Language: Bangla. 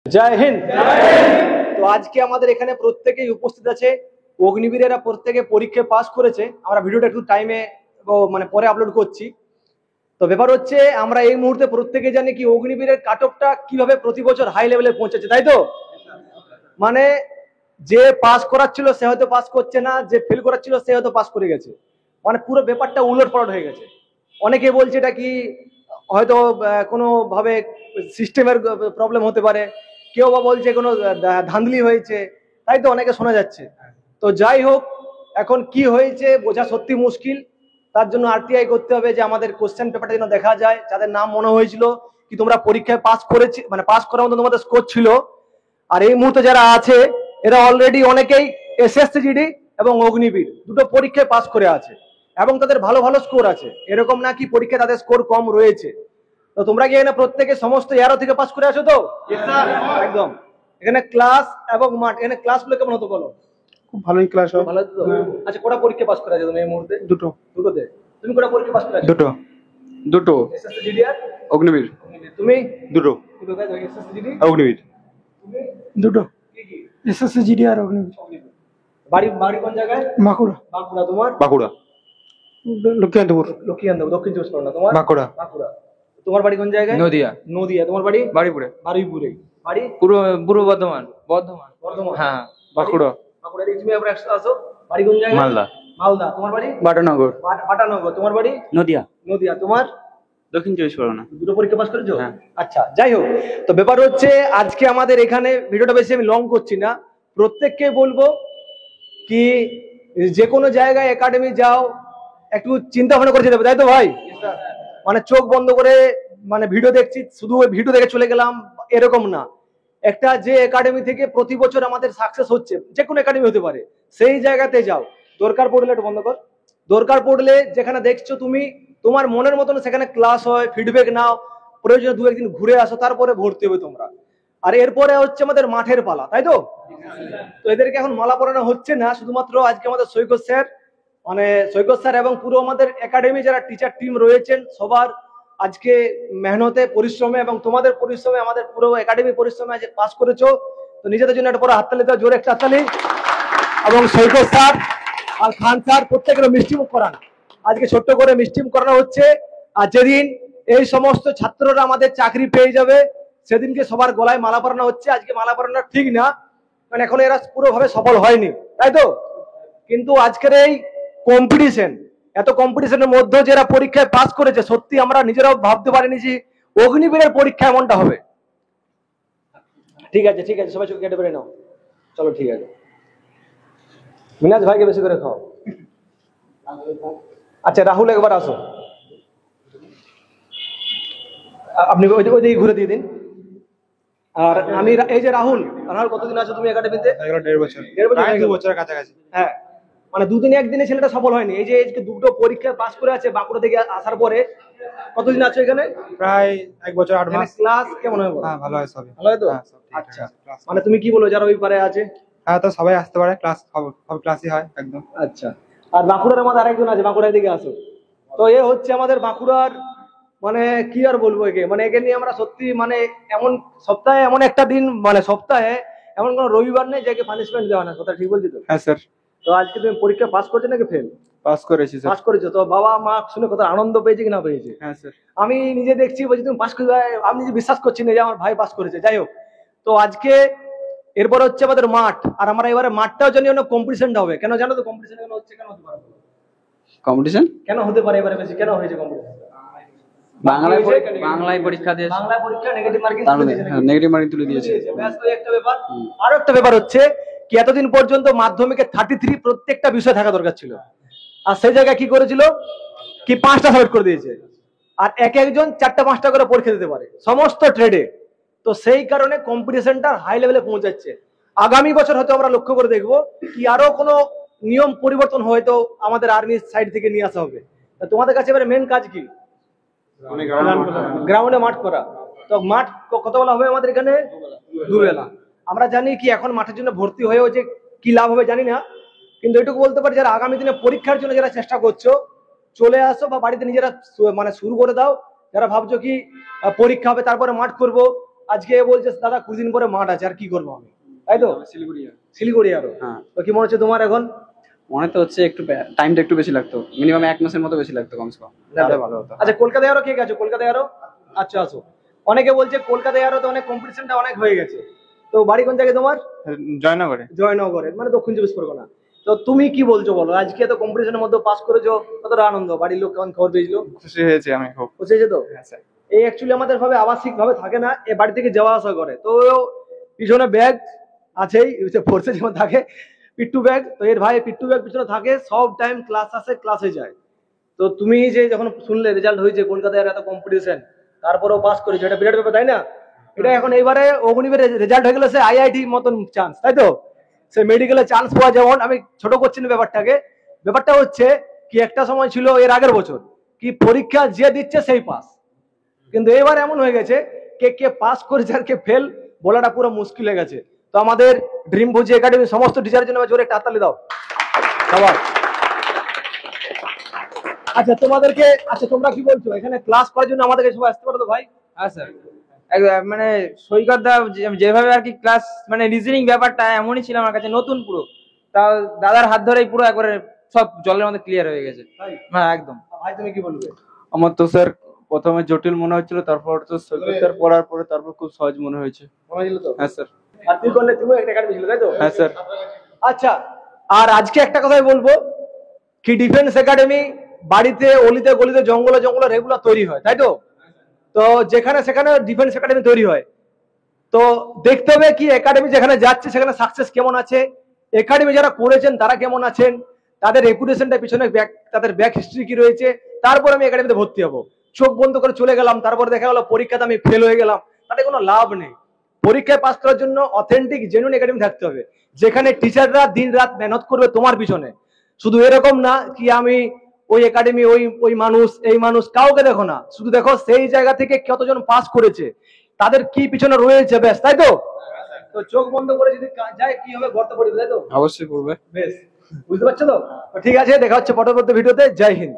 জয় হিন্দ। তো আজকে আমাদের এখানে প্রত্যেকেই উপস্থিত আছে, অগ্নিবীরেরা প্রত্যেকে পরীক্ষায় পাস করেছে। আমরা ভিডিওটা একটু টাইমে মানে পরে আপলোড করছি। তো ব্যাপার হচ্ছে আমরা এই মুহূর্তে প্রত্যেকে জানি কি অগ্নিবীরের কাট অফটা কিভাবে প্রতি বছর হাই লেভেলে পৌঁছেছে, তাই তো? মানে যে পাস করাচ্ছিল সে হয়তো পাস করছে না, যে ফেল করাচ্ছিল সে হয়তো পাস করে গেছে। মানে পুরো ব্যাপারটা উলট পালট হয়ে গেছে। অনেকে বলছে এটা কি হয়তো কোনো ভাবে সিস্টেমের প্রবলেম হতে পারে, কেউ বা বলছে কোনো ধাঁধলি হয়েছে, তাই তো অনেকে শোনা যাচ্ছে। তো যাই হোক, এখন কি হয়েছে বোঝা সত্যি মুশকিল। তার জন্য আরটিআই করতে হবে যে আমাদের কোশ্চেন পেপারটা যেন দেখা যায়, যাদের নাম মনে হয়েছিল কি তোমরা পরীক্ষায় পাস করেছি, মানে পাস করার মতো তোমাদের স্কোর ছিল। আর এই মুহূর্তে যারা আছে এরা অলরেডি অনেকেই এসএসসিজিডি এবং অগ্নিবীর দুটো পরীক্ষায় পাস করে আছে এবং তাদের ভালো ভালো স্কোর আছে। এরকম না কি পরীক্ষায় তাদের স্কোর কম রয়েছে। তো তোমরা কি এখানে প্রত্যেকে সমস্ত 11 থেকে পাস করে আছো তো? একদম। এখানে ক্লাস এবং মাঠ, এখানে ক্লাসগুলো কেমন হতো বলো? খুব ভালোই ক্লাস হয়। ভালো তো? আচ্ছা, কটা পরীক্ষা পাস করে আছো তুমি এই মুহূর্তে? দুটো। দুটোতে? তুমি কটা পরীক্ষা পাস করে আছো? দুটো। দুটো। এসএসসিজিডি আর অগ্নিবীর। তুমি? দুটো। দুটো তাই তো? এসএসসিজিডি অগ্নিবীর। তুমি? দুটো। কি কি? এসএসসিজিডি আর অগ্নিবীর। বাড়ি বাড়ি কোন জায়গায়? বাঁকুড়া। বাঁকুড়া। তোমার? বাঁকুড়া। লক্ষ্মীকান্তপুর। লক্ষ্মীকান্তপুর, দক্ষিণ চব্বিশ পরগনা। তোমার? বাঁকুড়া। বাঁকুড়া। তোমার বাড়ি কোন জায়গায়? নদিয়া। নদিয়া। তোমার বাড়ি? বাড়িপুরে। বারুইপুরে। বাড়ি? পূর্ব বর্ধমান। বর্ধমান। বর্ধমান। হ্যাঁ। বাঁকুড়া। বাঁকুড়া থেকে তুমি আবার একসাথে আসো। বাড়ি কোন জায়গায়? মালদা। মালদা। তোমার বাড়ি? বাটানগর। পাটানগর। তোমার বাড়ি? নদিয়া। নদিয়া। তোমার? দক্ষিণ চব্বিশ পরগনা। দুটো পরীক্ষা পাস করেছো? হ্যাঁ। আচ্ছা, যাই হোক। তো ব্যাপার হচ্ছে আজকে আমাদের এখানে ভিডিওটা বেশি আমি লং করছি না, প্রত্যেককে বলবো কি যে কোনো জায়গায় একাডেমি যাও একটু চিন্তা ভাবনা করে যেতে হবে, তাই তো ভাই? মানে চোখ বন্ধ করে মানে ভিডিও দেখছি, শুধু ওই ভিডিও দেখে চলে গেলাম এরকম না। একটা যে একাডেমি থেকে প্রতি বছর আমাদের সাকসেস হচ্ছে, যে কোনো একাডেমি হতে পারে, সেই জায়গাতে যাও। দরকার পড়লে একটু বন্ধ কর, দরকার পড়লে যেখানে দেখছো তুমি তোমার মনের মতন সেখানে ক্লাস হয়, ফিডব্যাক নাও, প্রয়োজনে দু একদিন ঘুরে আসো, তারপরে ভর্তি হবে তোমরা। আর এরপরে হচ্ছে আমাদের মাঠের পালা, তাই তো? তো এদেরকে এখন মালা পরানো হচ্ছে না, শুধুমাত্র আজকে আমাদের সৈকত স্যার, মানে সৈকত স্যার এবং পুরো আমাদের একাডেমি যারা টিচার টিম রয়েছেন সবার আজকে মেহনতে পরিশ্রমে এবং তোমাদের পরিশ্রমে, আমাদের পুরো একাডেমি পরিশ্রমে আজ পাস করেছো। তো নিজেদের জন্য একটা বড় হাততালি দাও, জোরে একটা হাততালি। এবং সৈকত স্যার আর খান স্যার প্রত্যেকের মিষ্টিমুখ করান, আজকে ছোট্ট করে মিষ্টিমুখ করানো হচ্ছে। আর যেদিন এই সমস্ত ছাত্ররা আমাদের চাকরি পেয়ে যাবে সেদিনকে সবার গলায় মালা পরানো হচ্ছে। আজকে মালা পরানো ঠিক না, কারণ এখন এরা পুরোভাবে সফল হয়নি, তাই তো? কিন্তু আজকের এই কম্পিটিশন, এত কম্পিটিশনের মধ্যে যারা পরীক্ষায় পাস করেছে, সত্যি আমরা নিজেরাও ভাবতে পারিনি যে অগ্নিবীরের পরীক্ষা এমনটা হবে। ঠিক আছে, ঠিক আছে, সবাই চোখ কেটে বেড়ে নাও। চলো, ঠিক আছে। মিনাজ ভাইকে বেশি করে খাও। আচ্ছা, রাহুল একবার আসো, আপনি ওইদিকে ঘুরে দিয়ে দিন। আর আমি এই যে রাহুল, রাহুল কতদিন আছো তুমি একাডেমিতে? 1.5 বছর। 1.5 বছরের কাছাকাছি। হ্যাঁ, মানে দুদিনে একদিনে ছেলেটা সফল হয়নি। এই যে দুটো পরীক্ষায় পাস করে আছে বাঁকুড়া থেকে আসার পরে, কতদিন আছো এখানে? প্রায় 1 বছর 8 মাস। ক্লাস কেমন হয়? হ্যাঁ, ভালো হয় সবই। ভালো হয় তো? হ্যাঁ, সব ঠিক আচ্ছা, আছে, ক্লাস। মানে তুমি কি বলো যারা ওই পারে আছে? হ্যাঁ, তো সবাই আসতে পারে, ক্লাস সব ক্লাসই হয় একদম। আচ্ছা, আর বাঁকুড়ার আমাদের আরেকজন আছে, বাঁকুড়ার দিকে আসো। তো এ হচ্ছে আমাদের বাঁকুড়ার, মানে কি আর বলবো একে, মানে একে নিয়ে আমরা সত্যি মানে এমন সপ্তাহে এমন একটা দিন, মানে সপ্তাহে এমন কোনো রবিবার নেই যাকে পানিশমেন্ট দেওয়া না, কথা ঠিক বলছি তো? হ্যাঁ স্যার। তো আজকে তুমি পরীক্ষা পাস করছো নাকি ফেল? পাস করেছি স্যার। পাস করেছো, তো বাবা মা শুনে কত আনন্দ পেয়েছে কি না পেয়েছে? হ্যাঁ স্যার। আমি নিজে দেখছি, বলছি তুমি পাস করবে, আমি নিজে বিশ্বাস করছি না যে আমার ভাই পাস করেছে। যাই হোক, তো আজকে এরপর হচ্ছে আমাদের মাঠ, আর আমরা এবারে মাঠটাও জানি অনেক কম্পিটিশনটা হবে। কেন জানো তো কম্পিটিশন কেন হচ্ছে? কেন হতে পারে কম্পিটিশন কেন হতে পারে এবারে বেশি কেন হয়েছে কম্পিটিশন? বাংলায় পরীক্ষা দিয়ে বাংলা পরীক্ষা নেগেটিভ মার্কিং নেগেটিভ মার্কিং তুলে দিয়েছে। একটা ব্যাপার। আরো একটা ব্যাপার হচ্ছে কি, এতদিন পর্যন্ত মাধ্যমিকে 33 প্রত্যেকটা বিষয় থাকা দরকার ছিল, আর সেই জায়গায় কি করেছিল কি 5টা সাবজেক্ট করে দিয়েছে। আর একজন 4টা 5টা করে পরীক্ষা দিতে পারে সমস্ত ট্রেডে। তো সেই কারণে কম্পিটিশনটা হাই লেভেলে পৌঁছাচ্ছে। আগামী বছর হয়তো আমরা লক্ষ্য করে দেখবো কি আরো কোনো নিয়ম পরিবর্তন হয়তো আমাদের আর্মির সাইড থেকে নিয়ে আসা হবে। তোমাদের কাছে এবারে মেন কাজ কি? গ্রাউন্ডে মাঠ করা। তো মাঠ কত বেলা হবে আমাদের এখানে? 2 বেলা। আমরা জানি কি এখন মাঠের জন্য ভর্তি হয়েও যে কি লাভ হবে জানি না, কিন্তু এটুকু বলতে পারি যারা আগামী দিনে পরীক্ষার জন্য যারা চেষ্টা করছো চলে আসো, বা বাড়িতে নিজেরা মানে শুরু করে দাও। যারা ভাবছো কি পরীক্ষা হবে তারপরে মাঠ করব, আজকে বলছে দাদা কিছুদিন পরে মাঠ আছে, আর কি করবো আমি, তাই তো? শিলিগুড়ি। শিলিগুড়ি আরো। হ্যাঁ। তো কি মনে হচ্ছে তোমার এখন? মনে তো হচ্ছে একটু টাইমটা একটু বেশি লাগতো, মিনিমাম 1 মাসের মতো বেশি লাগতো কমসে কম, তাহলে ভালো হতো। আচ্ছা, কলকাতায় আরো কে গেছো? কলকাতায় আরো? আচ্ছা, আসো। অনেকে বলছে কলকাতায় আরো তো অনেক কম্পিটিশনটা অনেক হয়ে গেছে। তো বাড়ি কোন জায়গায় তোমার? জয়নগরে। জয়নগরের, মানে দক্ষিণ চব্বিশ পরগনা। তো তুমি কি বলছো বলো, আজকে তো কম্পিটিশনের মধ্যে পাস করেছো, কতটা আনন্দ, বাড়ির লোক কেমন খবর পেয়েছিল? খুশি হয়েছে আমি খুব। বুঝে যেত। হ্যাঁ স্যার। এই অ্যাকচুয়ালি আমাদের ভাবে আবাসিক ভাবে থাকে না, এ বাড়ি থেকে যাওয়া আসা করে, তো পিছনে ব্যাগ আছেই, ফোর্সে যেমন থাকে পিট্টু ব্যাগ, তো এর ভাই পিট্টু ব্যাগ পিছনে থাকে, সব টাইম ক্লাস আসে, ক্লাসে যায়। তো তুমি যে যখন শুনলে রেজাল্ট হয়েছে কলকাতায় এত কম্পিটিশন, তারপরেও পাস করেছো, এটা বিরাট ব্যাপার, তাই না? এটা এখন এইবারে অগ্নিবীর রেজাল্ট হয়ে গেলে সে আইআইটি মতন চান্স, তাই তো? সে মেডিকেলে চান্স পাওয়া, যেমন আমি ছোট করছি না ব্যাপারটাকে, ব্যাপারটা হচ্ছে কি একটা সময় ছিল এর আগের বছর কি পরীক্ষা যে দিচ্ছে সেই পাস, কিন্তু এবার এমন হয়ে গেছে কে কে পাস করেছে আর কে ফেল বলাটা পুরো মুশকিল হয়ে গেছে। তো আমাদের ড্রিম ভোজি একাডেমি সমস্ত টিচারের জন্য জোরে একটা হাততালি দাও সবার। আচ্ছা তোমাদেরকে, আচ্ছা তোমরা কি বলছো, এখানে ক্লাস করার জন্য আমাদেরকে সবাই আসতে পারো তো ভাই? হ্যাঁ স্যার, মানে সৈকত দা যেভাবে আর কি ক্লাস, মানে রিজনিং ব্যাপারটা এমনই ছিল আমার কাছে নতুন পুরো, তাও দাদার হাত ধরেই পুরো একবারে সব জলের মধ্যে ক্লিয়ার হয়ে গেছে। ভাই, হ্যাঁ একদম। ভাই তুমি কি বলবে? আমার তো স্যার প্রথমে জটিল মনে হচ্ছিল, তারপর তো সৈকত স্যার পড়ার পরে তারপর খুব সহজ মনে হয়েছে। মনে হয়েছিল তো? হ্যাঁ স্যার। আর তুই করলে তুমি একটা একাডেমি ছিল, তাই তো? হ্যাঁ স্যার। আচ্ছা, আর আজকে একটা কথাই বলবো কি ডিফেন্স একাডেমি বাড়িতে অলিতে গলিতে জঙ্গলে জঙ্গলে রেগুলার তৈরি হয়, তাই তো? তো যেখানে সেখানে ডিফেন্স একাডেমি তৈরি হয়, তো দেখতে হবে কি একাডেমি যেখানে যাচ্ছে সেখানে সাকসেস কেমন আছে, একাডেমি যারা করেছেন তারা কেমন আছেন, তাদের রেপুটেশনটা পিছনে তাদের ব্যাক হিস্ট্রি কি রয়েছে, তারপর আমি একাডেমিতে ভর্তি হবো। চোখ বন্ধ করে চলে গেলাম, তারপর দেখা গেল পরীক্ষাতে আমি ফেল হয়ে গেলাম, তাতে কোনো লাভ নেই। পরীক্ষায় পাস করার জন্য অথেন্টিক জেনুইন একাডেমি থাকতে হবে, যেখানে টিচাররা দিন রাত মেহনত করবে তোমার পিছনে। শুধু এরকম না কি আমি ওই একাডেমি ওই ওই মানুষ এই মানুষ কাউকে দেখো না, শুধু দেখো সেই জায়গা থেকে কতজন পাস করেছে, তাদের কি পিছনে রয়েছে, ব্যাস, তাই তো? তো চোখ বন্ধ করে যদি যায় কি হবে, গর্ত পড়বে, তাই তো? অবশ্যই পড়বে। বেশ, বুঝতে পারছো তো? ঠিক আছে, দেখা হচ্ছে পরবর্তী ভিডিওতে। জয় হিন্দ।